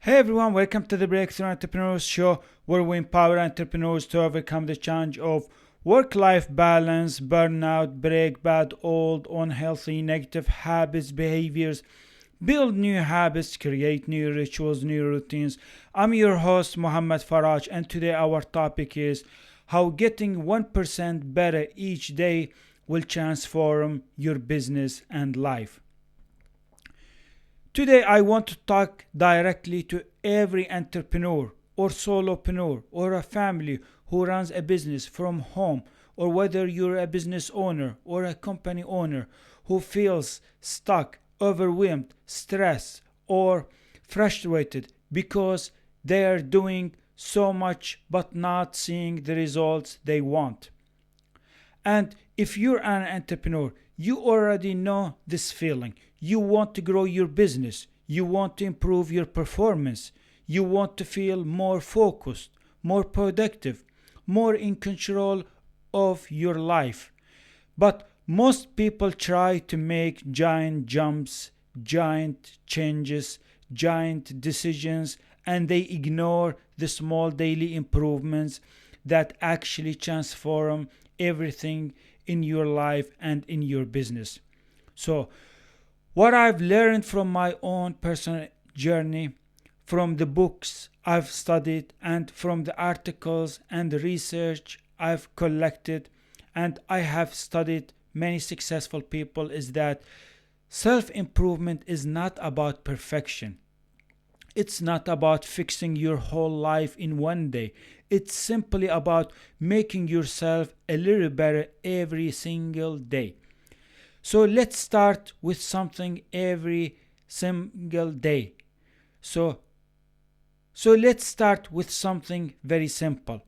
Hey everyone, welcome to the Breakthrough Entrepreneurs Show, where we empower entrepreneurs to overcome the challenge of work life balance, burnout, break bad, old, unhealthy, negative habits, behaviors, build new habits, create new rituals, new routines. I'm your host, Muhammad Faraj, and today our topic is how getting 1% better each day will transform your business and life. Today, I want to talk directly to every entrepreneur or solopreneur or a family who runs a business from home, or whether you're a business owner or a company owner who feels stuck, overwhelmed, stressed, or frustrated because they are doing so much but not seeing the results they want. And if you're an entrepreneur, you already know this feeling. You want to grow your business, you want to improve your performance, you want to feel more focused, more productive, more in control of your life. But most people try to make giant jumps, giant changes, giant decisions, and they ignore the small daily improvements that actually transform everything in your life and in your business. So, what I've learned from my own personal journey, from the books I've studied, and from the articles and the research I've collected, and I have studied many successful people, is that self improvement is not about perfection. It's not about fixing your whole life in one day. It's simply about making yourself a little better every single day. So let's start with something every single day. So let's start with something very simple.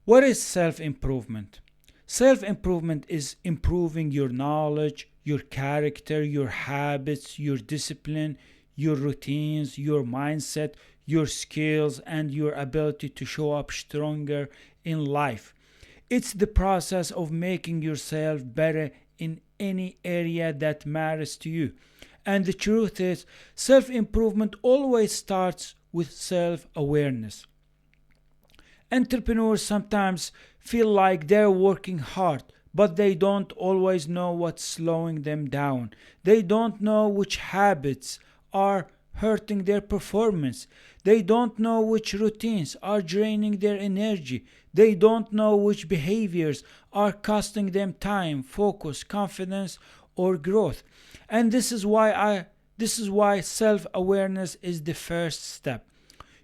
What is self improvement? Self improvement is improving your knowledge, your character, your habits, your discipline, your routines, your mindset, your skills, and your ability to show up stronger in life. It's the process of making yourself better in any area that matters to you. And the truth is, self improvement always starts with self awareness. Entrepreneurs sometimes feel like they're working hard, but they don't always know what's slowing them down. They don't know which habits are hurting their performance. They don't know which routines are draining their energy. They don't know which behaviors are costing them time, focus, confidence, or growth. And this is why self-awareness is the first step.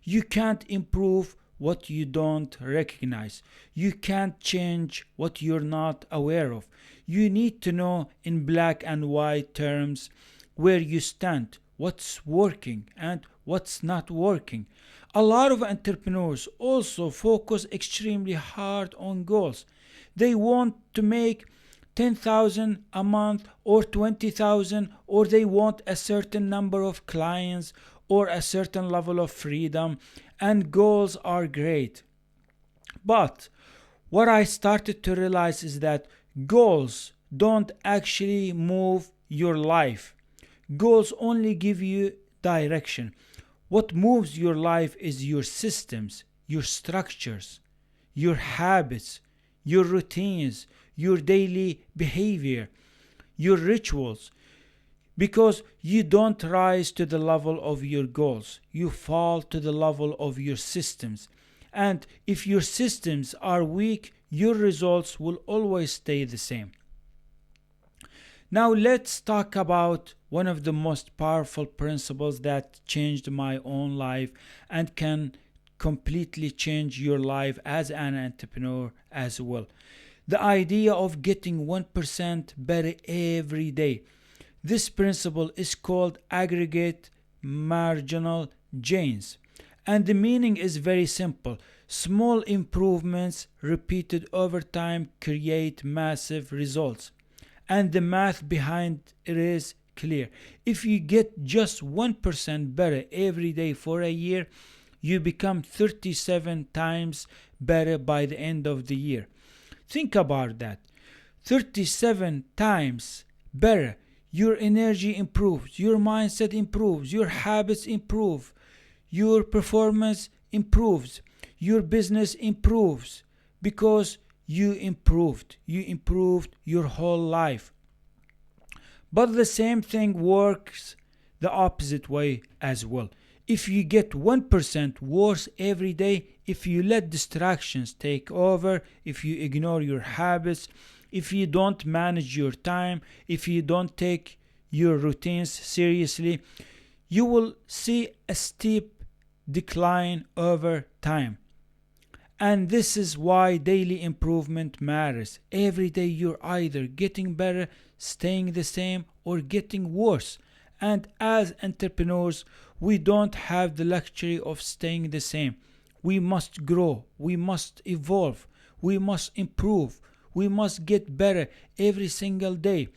You can't improve what you don't recognize. You can't change what you're not aware of. You need to know in black and white terms where you stand, what's working and what's not working. A lot of entrepreneurs also focus extremely hard on goals. They want to make 10,000 a month or 20,000, or they want a certain number of clients or a certain level of freedom, and goals are great. But what I started to realize is that goals don't actually move your life. Goals only give you direction. What moves your life is your systems, your structures, your habits, your routines, your daily behavior, your rituals. Because you don't rise to the level of your goals, you fall to the level of your systems. And if your systems are weak, your results will always stay the same. Now, let's talk about one of the most powerful principles that changed my own life and can completely change your life as an entrepreneur as well. The idea of getting 1% better every day. This principle is called aggregate marginal gains. And the meaning is very simple. Small improvements repeated over time create massive results. And the math behind it is clear. If you get just 1% better every day for a year, you become 37 times better by the end of the year. Think about that. 37 times better. your energy improves, your mindset improves, your habits improve, your performance improves, your business improves because you improved your whole life. But the same thing works the opposite way as well. If you get 1% worse every day, if you let distractions take over, if you ignore your habits, if you don't manage your time, if you don't take your routines seriously, you will see a steep decline over time. And this is why daily improvement matters. Every day you're either getting better, staying the same, or getting worse. And as entrepreneurs, we don't have the luxury of staying the same. We must grow, we must evolve, we must improve, we must get better every single day.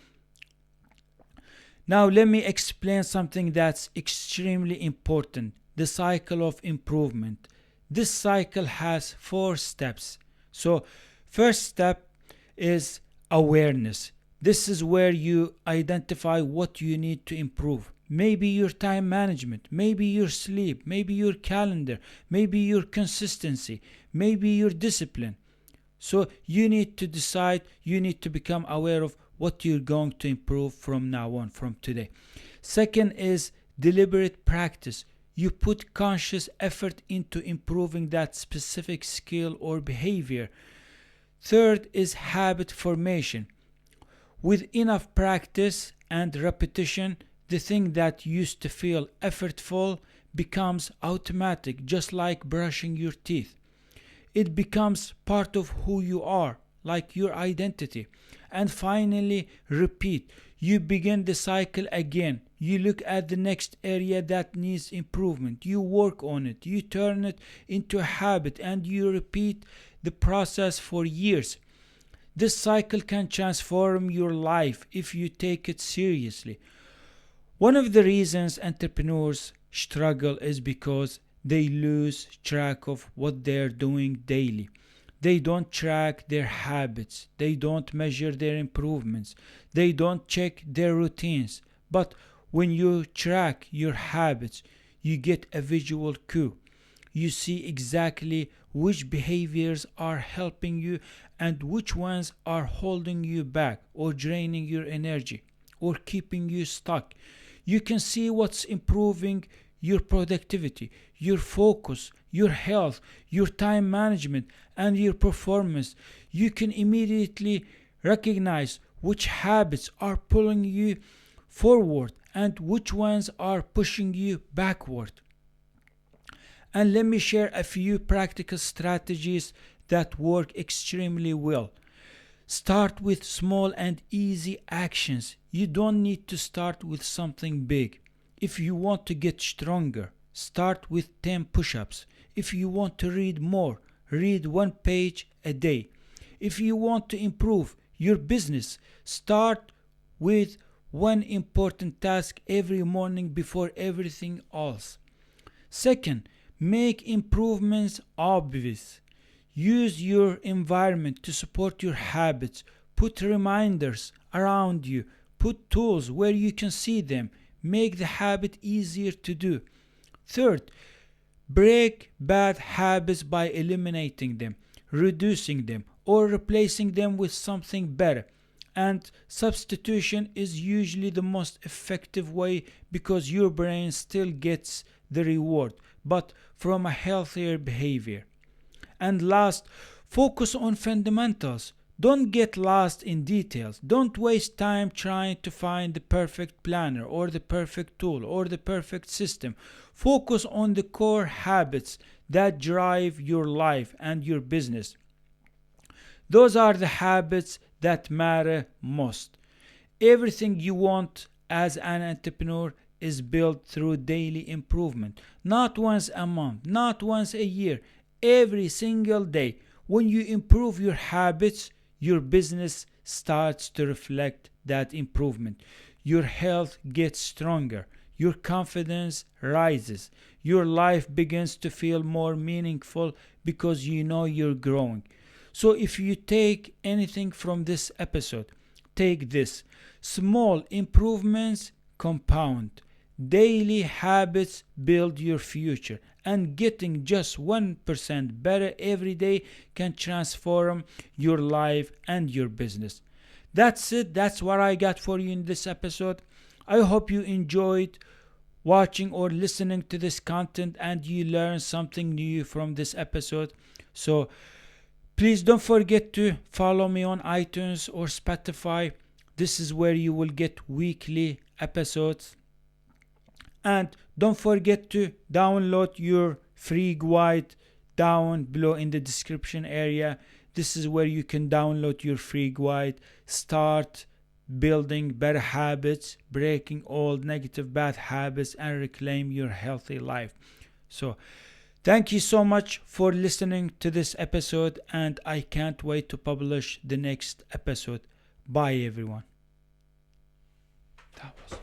Now, let me explain something that's extremely important: the cycle of improvement. This cycle has 4 steps. So, first step is awareness. This is where you identify what you need to improve. Maybe your time management, maybe your sleep, maybe your calendar, maybe your consistency, maybe your discipline. So you need to decide, you need to become aware of what you're going to improve from now on, from today. Second is deliberate practice. You put conscious effort into improving that specific skill or behavior. Third is habit formation. With enough practice and repetition, the thing that used to feel effortful becomes automatic, just like brushing your teeth. It becomes part of who you are, like your identity. And finally, repeat. You begin the cycle again. You look at the next area that needs improvement. You work on it. You turn it into a habit and you repeat the process for years. This cycle can transform your life if you take it seriously. One of the reasons entrepreneurs struggle is because they lose track of what they're doing daily. They don't track their habits. They don't measure their improvements. They don't check their routines. But when you track your habits, you get a visual cue. You see exactly which behaviors are helping you and which ones are holding you back or draining your energy or keeping you stuck. You can see what's improving your productivity, your focus, your health, your time management, and your performance. You can immediately recognize which habits are pulling you forward and which ones are pushing you backward. And let me share a few practical strategies that work extremely well. Start with small and easy actions. You don't need to start with something big. If you want to get stronger, start with 10 push-ups. If you want to read more, read 1 page a day. If you want to improve your business, start with one important task every morning before everything else. Second, make improvements obvious. Use your environment to support your habits. Put reminders around you. Put tools where you can see them. Make the habit easier to do. Third, break bad habits by eliminating them, reducing them, or replacing them with something better. And substitution is usually the most effective way because your brain still gets the reward, but from a healthier behavior. And last, focus on fundamentals. Don't get lost in details. Don't waste time trying to find the perfect planner or the perfect tool or the perfect system. Focus on the core habits that drive your life and your business. Those are the habits that matter most. Everything you want as an entrepreneur is built through daily improvement. Not once a month, not once a year, every single day. When you improve your habits, your business starts to reflect that improvement. Your health gets stronger. Your confidence rises. Your life begins to feel more meaningful because you know you're growing. So if you take anything from this episode, take this. Small improvements compound. Daily habits build your future, and getting just 1% better every day can transform your life and your business. That's it. That's what I got for you in this episode. I hope you enjoyed watching or listening to this content and you learned something new from this episode. So please don't forget to follow me on iTunes or Spotify. This is where you will get weekly episodes. And don't forget to download your free guide down below in the description area. This is where you can download your free guide. Start building better habits, breaking old negative bad habits, and reclaim your healthy life. So thank you so much for listening to this episode, and I can't wait to publish the next episode. Bye everyone. That was